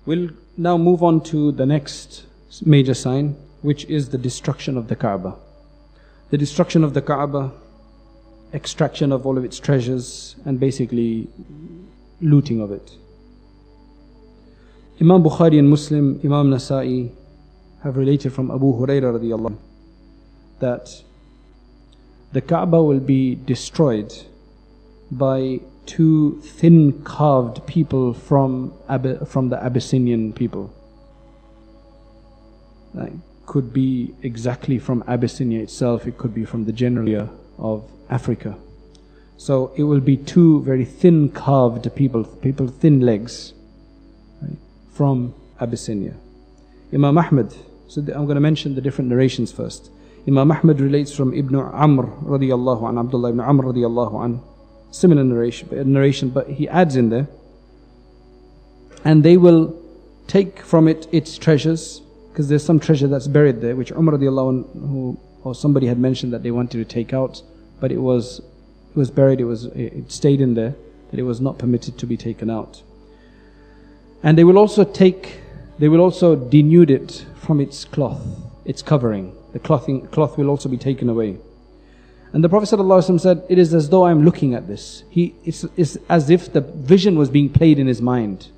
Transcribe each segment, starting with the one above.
We'll now move on to the next major sign, which is the destruction of the Kaaba. The destruction of the Kaaba, extraction of all of its treasures, and basically looting of it. Imam Bukhari and Muslim, Imam Nasa'i have related from Abu Hurairah radiyallahu anhu that the Kaaba will be destroyed by two thin carved people from the Abyssinian people. That could be exactly from Abyssinia itself, it could be from the general area of Africa. So it will be two very thin carved people thin legs, right, from Abyssinia. Imam Ahmad, so I'm going to mention the different narrations first. Imam Ahmad relates from Ibn Amr radiyallahu an, Abdullah ibn Amr radiyallahu an, similar narration, but he adds in there, and they will take from it its treasures, because there's some treasure that's buried there, which Umar radiallahu anhu or somebody had mentioned that they wanted to take out, but it was buried, it stayed in there, that it was not permitted to be taken out. And they will also denude it from its cloth, its covering. The cloth will also be taken away. And the Prophet ﷺ said, it is as though I'm looking at this. It's as if the vision was being played in his mind.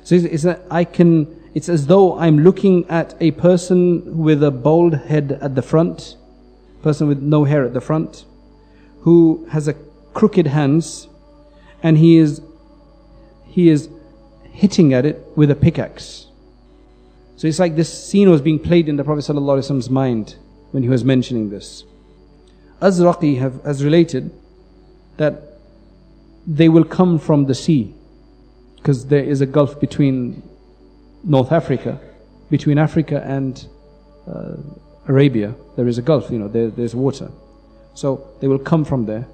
So it's as though I'm looking at a person with a bald head at the front, person with no hair at the front, who has a crooked hands, and he is hitting at it with a pickaxe. So it's like this scene was being played in the Prophet ﷺ's mind when he was mentioning this. Azraqi has related that they will come from the sea, because there is a gulf between North Africa, between Africa and Arabia. There is a gulf, there's water. So they will come from there,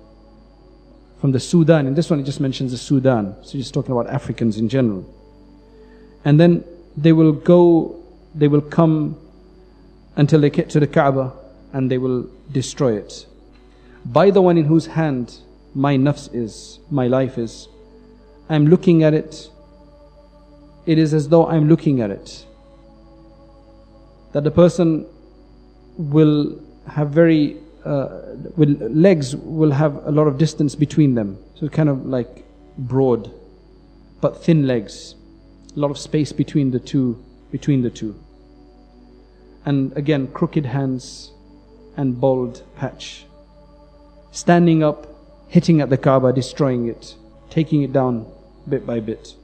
from the Sudan. And this one, it just mentions the Sudan. So he's talking about Africans in general. And then they will come until they get to the Kaaba, and they will destroy it. By the one in whose hand my nafs is, my life is, I'm looking at it. It is as though I'm looking at it. That the person will have legs will have a lot of distance between them. So kind of like broad, but thin legs. A lot of space between the two. And again, crooked hands and bald patch. Standing up, hitting at the Kaaba, destroying it, taking it down bit by bit.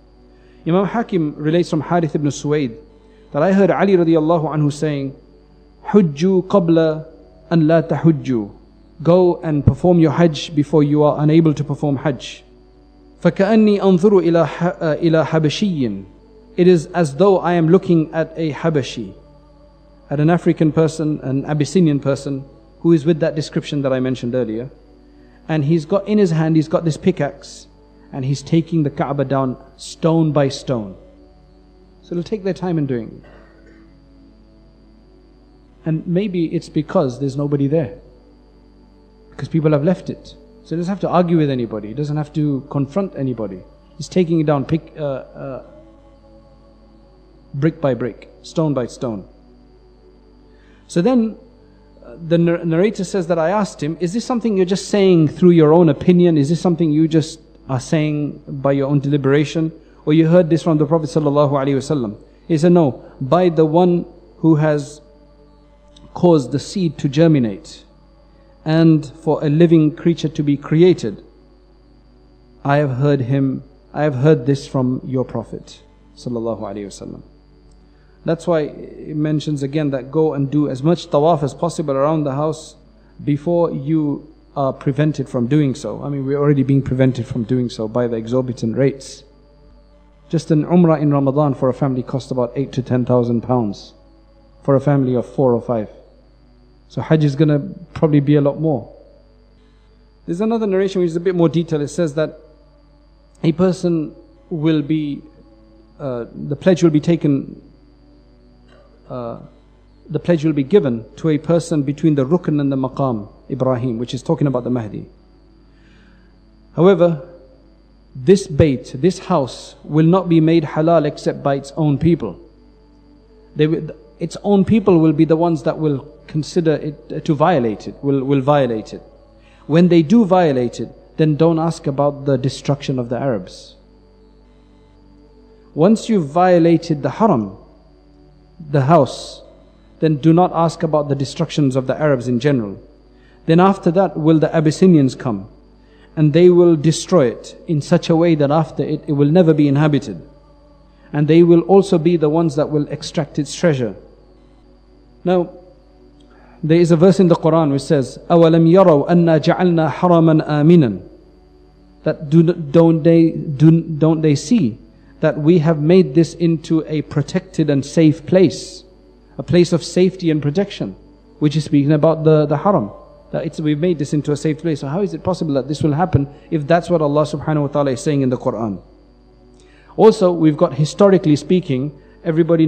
Imam Hakim relates from Harith ibn Suwaid that I heard Ali radiallahu anhu saying, Hujju qabla an la tahujju. Go and perform your Hajj before you are unable to perform Hajj. فَكَأَنِّي أَنظُرُ إِلَى حَبَشِيٍّ. It is as though I am looking at a Habashi, at an African person, an Abyssinian person, who is with that description that I mentioned earlier. And he's got in his hand, he's got this pickaxe, and he's taking the Kaaba down stone by stone. So it'll take their time in doing it. And maybe it's because there's nobody there, because people have left it. So he doesn't have to argue with anybody, he doesn't have to confront anybody. He's taking it down brick by brick, stone by stone. So then the narrator says that I asked him, is this something you're just saying through your own opinion? Is this something you just are saying by your own deliberation? Or you heard this from the Prophet ﷺ? He said, no, by the one who has caused the seed to germinate and for a living creature to be created. I have heard this from your Prophet ﷺ. That's why it mentions again that go and do as much tawaf as possible around the house before you are prevented from doing so. I mean, we're already being prevented from doing so by the exorbitant rates. Just an umrah in Ramadan for a family cost about 8,000 to 10,000 pounds for a family of 4 or 5. So Hajj is going to probably be a lot more. There's another narration which is a bit more detailed. It says that a person will be, the pledge will be taken, the pledge will be given to a person between the Rukn and the Maqam Ibrahim, which is talking about the Mahdi. However, this bayt, this house, will not be made halal except by its own people. Its own people will be the ones that will consider it to violate it, will violate it. When they do violate it, then don't ask about the destruction of the Arabs. Once you've violated the haram, the house, then do not ask about the destructions of the Arabs in general. Then after that will the Abyssinians come, and they will destroy it in such a way that after it will never be inhabited. And they will also be the ones that will extract its treasure. Now, there is a verse in the Quran which says, أَوَلَمْ يَرَوْا أَنَّا جَعَلْنَا حَرَمًا آمِنًا. That don't they see that we have made this into a protected and safe place, a place of safety and protection, which is speaking about the haram. That we've made this into a safe place. So how is it possible that this will happen if that's what Allah subhanahu wa ta'ala is saying in the Quran? Also, we've got, historically speaking, everybody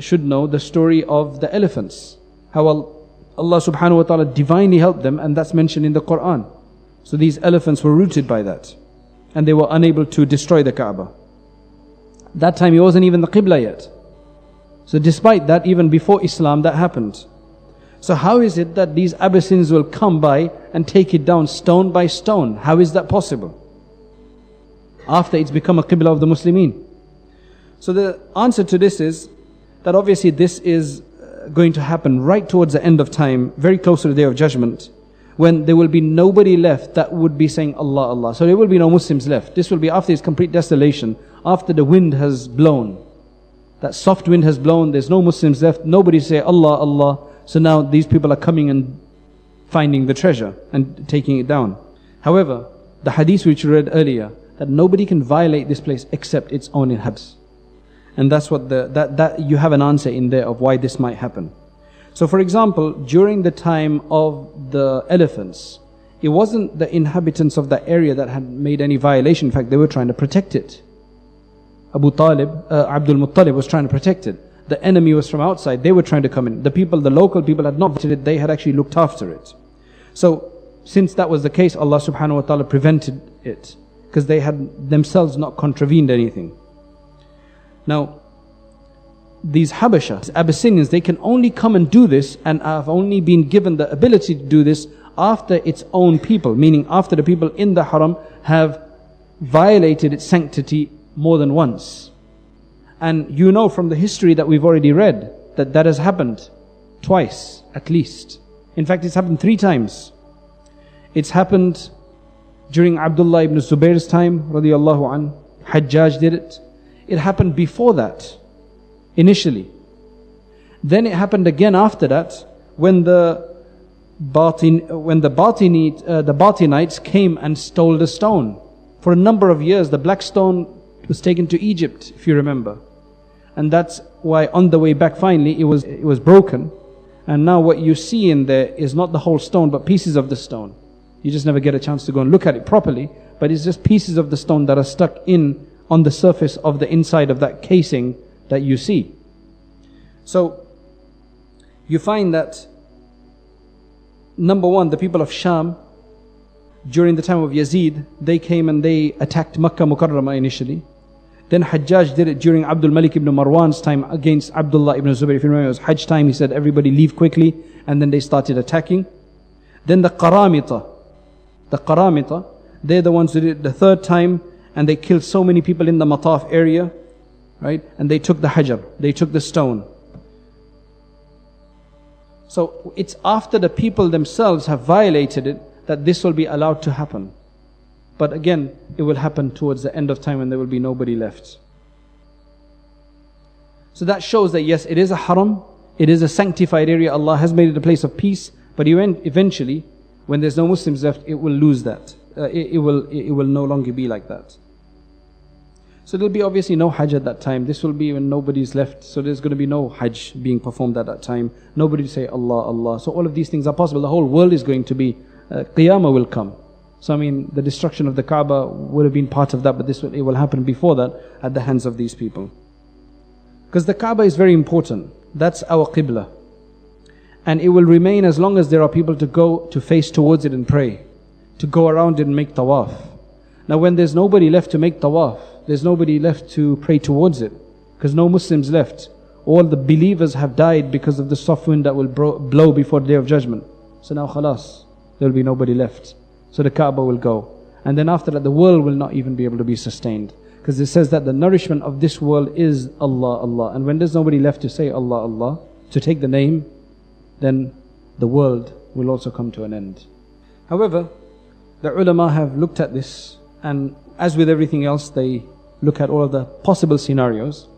should know the story of the elephants. How Allah subhanahu wa ta'ala divinely helped them, and that's mentioned in the Quran. So these elephants were rooted by that, and they were unable to destroy the Kaaba. That time it wasn't even the Qibla yet. So despite that, even before Islam, that happened. So how is it that these Abyssinians will come by and take it down stone by stone? How is that possible? After it's become a Qibla of the Muslimin. So the answer to this is that obviously this is going to happen right towards the end of time, very close to the Day of Judgment, when there will be nobody left that would be saying Allah, Allah. So there will be no Muslims left. This will be after its complete desolation, after the wind has blown. That soft wind has blown, there's no Muslims left, nobody say Allah, Allah. So now these people are coming and finding the treasure and taking it down. However, the hadith which we read earlier, that nobody can violate this place except its own inhabitants. And that's what that you have an answer in there of why this might happen. So for example, during the time of the elephants, it wasn't the inhabitants of that area that had made any violation. In fact, they were trying to protect it. Abdul Muttalib was trying to protect it. The enemy was from outside, they were trying to come in. The local people had not visited it, they had actually looked after it. So, since that was the case, Allah subhanahu wa ta'ala prevented it, because they had themselves not contravened anything. Now, these Habasha, these Abyssinians, they can only come and do this, and have only been given the ability to do this after its own people, meaning after the people in the haram have violated its sanctity more than once. And you know from the history that we've already read that that has happened twice at least. In fact, it's happened 3 times. It's happened during Abdullah ibn Zubair's time, radiyallahu an. Hajjaj did it. It happened before that, initially. Then it happened again after that, when the Batinites came and stole the stone. For a number of years, the black stone was taken to Egypt, if you remember. And that's why on the way back finally it was broken. And now what you see in there is not the whole stone, but pieces of the stone. You just never get a chance to go and look at it properly, but it's just pieces of the stone that are stuck in on the surface of the inside of that casing that you see. So you find that, number one, the people of Sham, during the time of Yazid, they came and they attacked Makkah Mukarramah initially. Then Hajjaj did it during Abdul Malik ibn Marwan's time against Abdullah ibn Zubayr. If you remember, it was Hajj time, he said everybody leave quickly, and then they started attacking. Then the Qaramita, they're the ones who did it the 3rd time, and they killed so many people in the Mataf area, right? And they took the Hajar, they took the stone. So it's after the people themselves have violated it that this will be allowed to happen. But again, it will happen towards the end of time when there will be nobody left. So that shows that yes, it is a haram, it is a sanctified area, Allah has made it a place of peace, but eventually, when there's no Muslims left, it will lose that. It will no longer be like that. So there'll be obviously no Hajj at that time. This will be when nobody's left. So there's going to be no Hajj being performed at that time. Nobody to say Allah, Allah. So all of these things are possible. The whole world is going to be, Qiyamah will come. So I mean, the destruction of the Kaaba would have been part of that, but it will happen before that at the hands of these people. Because the Kaaba is very important. That's our Qibla. And it will remain as long as there are people to go to face towards it and pray, to go around it and make tawaf. Now when there's nobody left to make tawaf, there's nobody left to pray towards it, because no Muslims left. All the believers have died because of the soft wind that will blow before the Day of Judgment. So now khalas, there will be nobody left. So the Kaaba will go. And then after that the world will not even be able to be sustained. Because it says that the nourishment of this world is Allah, Allah. And when there's nobody left to say Allah, Allah, to take the name, then the world will also come to an end. However, the ulama have looked at this, and as with everything else, they look at all of the possible scenarios.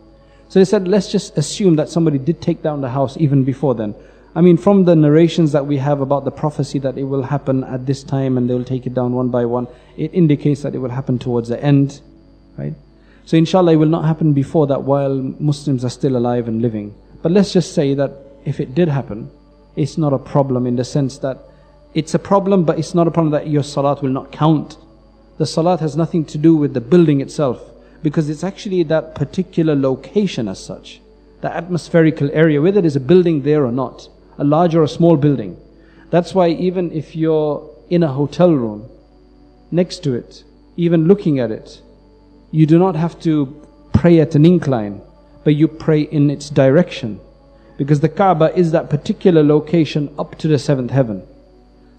So they said, let's just assume that somebody did take down the house even before then. I mean, from the narrations that we have about the prophecy that it will happen at this time and they will take it down one by one, it indicates that it will happen towards the end, right? So inshallah it will not happen before that while Muslims are still alive and living. But let's just say that if it did happen, it's not a problem, in the sense that it's a problem, but it's not a problem that your salat will not count. The salat has nothing to do with the building itself, because it's actually that particular location as such, the atmospherical area, whether there's a building there or not, a large or a small building. That's why even if you're in a hotel room, next to it, even looking at it, you do not have to pray at an incline, but you pray in its direction, because the Kaaba is that particular location up to the seventh heaven.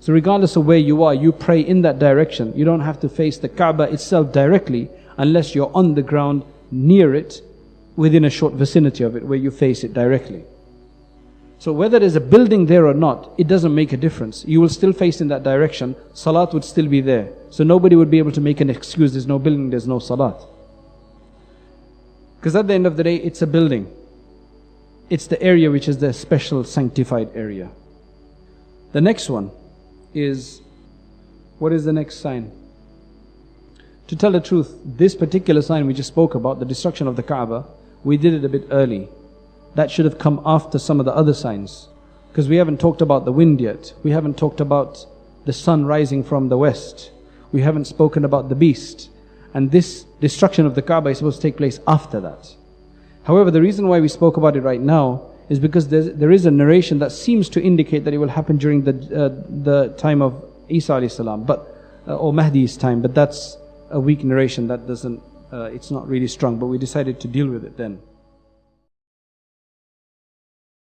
So regardless of where you are, you pray in that direction. You don't have to face the Kaaba itself directly, unless you're on the ground near it, within a short vicinity of it, where you face it directly. So whether there's a building there or not, it doesn't make a difference. You will still face in that direction, salat would still be there. So nobody would be able to make an excuse, there's no building, there's no salat. Because at the end of the day, it's a building. It's the area which is the special sanctified area. The next one is, what is the next sign? To tell the truth, this particular sign we just spoke about, the destruction of the Kaaba, we did it a bit early. That should have come after some of the other signs. Because we haven't talked about the wind yet. We haven't talked about the sun rising from the west. We haven't spoken about the beast. And this destruction of the Kaaba is supposed to take place after that. However, the reason why we spoke about it right now is because there is a narration that seems to indicate that it will happen during the time of Isa alayhi salam, or Mahdi's time, but that's a weak narration. That doesn't, it's not really strong, but we decided to deal with it then.